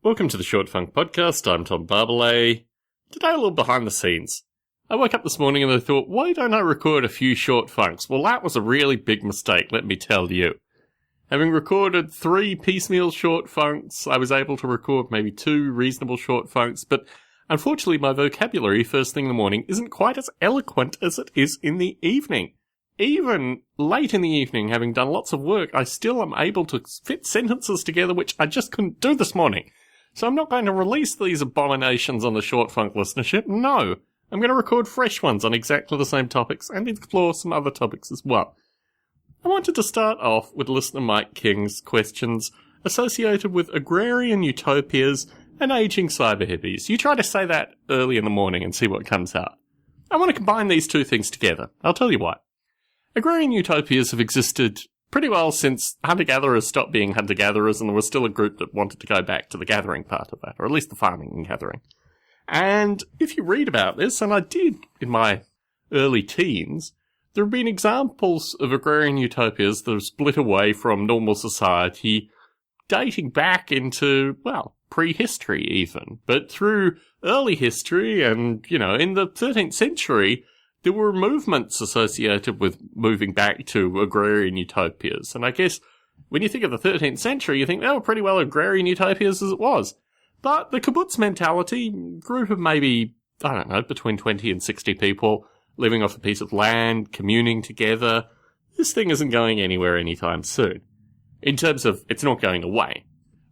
Welcome to the Short Funk Podcast. I'm Tom Barbalet. Today a little behind the scenes. I woke up this morning and I thought, why don't I record a few short funks? Well, that was a really big mistake, let me tell you. Having recorded 3 piecemeal short funks, I was able to record maybe 2 reasonable short funks, but unfortunately my vocabulary first thing in the morning isn't quite as eloquent as it is in the evening. Even late in the evening, having done lots of work, I still am able to fit sentences together which I just couldn't do this morning. So I'm not going to release these abominations on the short funk listenership, no. I'm going to record fresh ones on exactly the same topics and explore some other topics as well. I wanted to start off with listener Mike King's questions associated with Agrarian Utopias and aging cyberhippies. You try to say that early in the morning and see what comes out. I want to combine these two things together. I'll tell you why. Agrarian Utopias have existed pretty well since hunter-gatherers stopped being hunter-gatherers and there was still a group that wanted to go back to the gathering part of that, or at least the farming and gathering. And if you read about this, and I did in my early teens, there have been examples of agrarian utopias that have split away from normal society, dating back into, well, prehistory even. But through early history and, in the 13th century, there were movements associated with moving back to agrarian utopias. And I guess when you think of the 13th century, you think they were pretty well agrarian utopias as it was. But the kibbutz mentality, group of maybe, between 20 and 60 people living off a piece of land, communing together, this thing isn't going anywhere anytime soon. In terms of, it's not going away.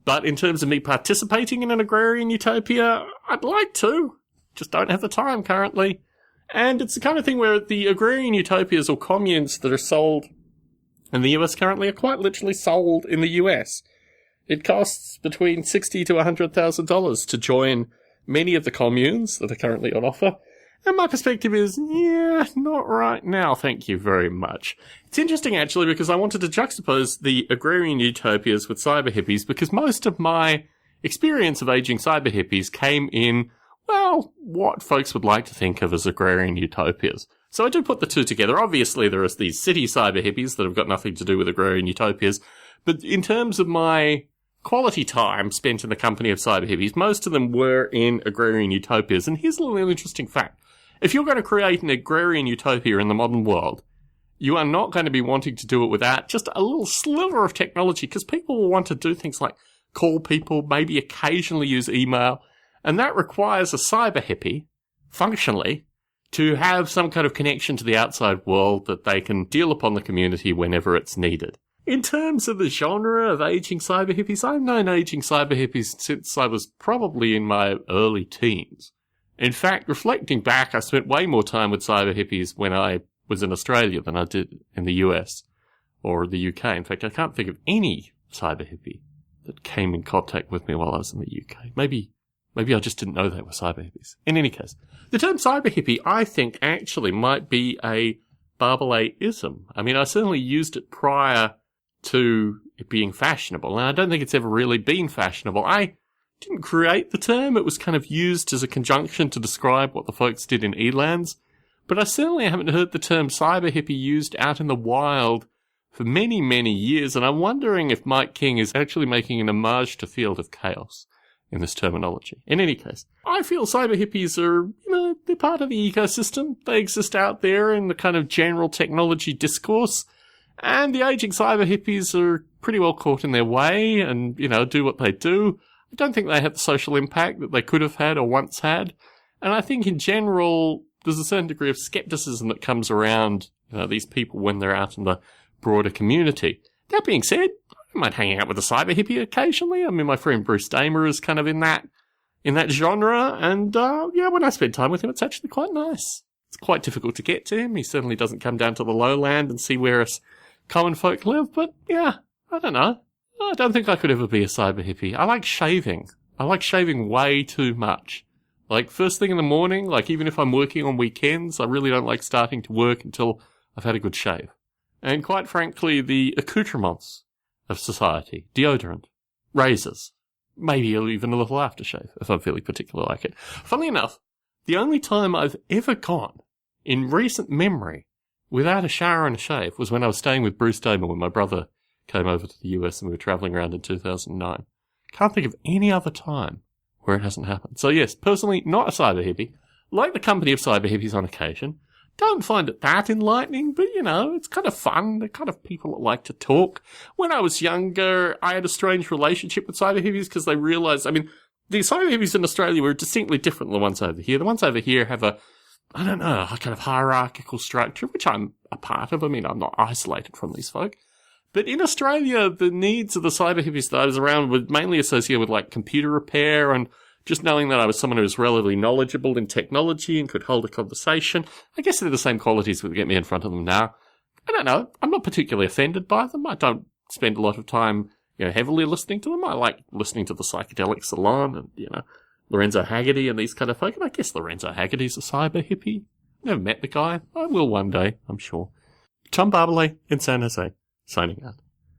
But in terms of me participating in an agrarian utopia, I'd like to. Just don't have the time currently. And it's the kind of thing where the agrarian utopias or communes that are sold in the US currently are quite literally sold in the US. It costs between $60,000 to $100,000 to join many of the communes that are currently on offer. And my perspective is, not right now, thank you very much. It's interesting actually because I wanted to juxtapose the agrarian utopias with cyber hippies because most of my experience of aging cyber hippies came in, what folks would like to think of as agrarian utopias. So I do put the two together. Obviously, there are these city cyber hippies that have got nothing to do with agrarian utopias. But in terms of my quality time spent in the company of cyber hippies, most of them were in agrarian utopias. And here's a little interesting fact. If you're going to create an agrarian utopia in the modern world, you are not going to be wanting to do it without just a little sliver of technology because people will want to do things like call people, maybe occasionally use email. And that requires a cyber hippie, functionally, to have some kind of connection to the outside world that they can deal upon the community whenever it's needed. In terms of the genre of aging cyber hippies, I've known aging cyber hippies since I was probably in my early teens. In fact, reflecting back, I spent way more time with cyber hippies when I was in Australia than I did in the US or the UK. In fact, I can't think of any cyber hippie that came in contact with me while I was in the UK. Maybe I just didn't know they were cyber hippies. In any case, the term cyber hippie, I think, actually might be a Barbalet-ism. I mean, I certainly used it prior to it being fashionable, and I don't think it's ever really been fashionable. I didn't create the term. It was kind of used as a conjunction to describe what the folks did in elands. But I certainly haven't heard the term cyber hippie used out in the wild for many, many years, and I'm wondering if Mike King is actually making an homage to Field of Chaos in this terminology. In any case, I feel cyber hippies are, they're part of the ecosystem. They exist out there in the kind of general technology discourse. And the aging cyber hippies are pretty well caught in their way and, do what they do. I don't think they have the social impact that they could have had or once had. And I think in general, there's a certain degree of skepticism that comes around, these people when they're out in the broader community. That being said, I might hang out with a cyber hippie occasionally. I mean, my friend Bruce Damer is kind of in that genre. And, when I spend time with him, it's actually quite nice. It's quite difficult to get to him. He certainly doesn't come down to the lowland and see where us common folk live. But, I don't know. I don't think I could ever be a cyber hippie. I like shaving. I like shaving way too much. Like, first thing in the morning, like, even if I'm working on weekends, I really don't like starting to work until I've had a good shave. And quite frankly, the accoutrements of society, deodorant, razors, maybe even a little aftershave, if I'm feeling particularly like it. Funnily enough, the only time I've ever gone, in recent memory, without a shower and a shave was when I was staying with Bruce Damer when my brother came over to the US and we were travelling around in 2009. Can't think of any other time where it hasn't happened. So yes, personally, not a cyber hippie. Like the company of cyber hippies on occasion. Don't find it that enlightening, but it's kind of fun. They're kind of people that like to talk. When I was younger, I had a strange relationship with cyber hippies because they realised, the cyber hippies in Australia were distinctly different than the ones over here. The ones over here have a kind of hierarchical structure, which I'm a part of. I'm not isolated from these folk. But in Australia, the needs of the cyber hippies that I was around were mainly associated with like computer repair and just knowing that I was someone who was relatively knowledgeable in technology and could hold a conversation. I guess they're the same qualities that get me in front of them now. I don't know. I'm not particularly offended by them. I don't spend a lot of time, heavily listening to them. I like listening to the Psychedelic Salon and, Lorenzo Haggerty and these kind of folk. And I guess Lorenzo Haggerty's a cyber hippie. Never met the guy. I will one day, I'm sure. Tom Barbalet in San Jose, signing out.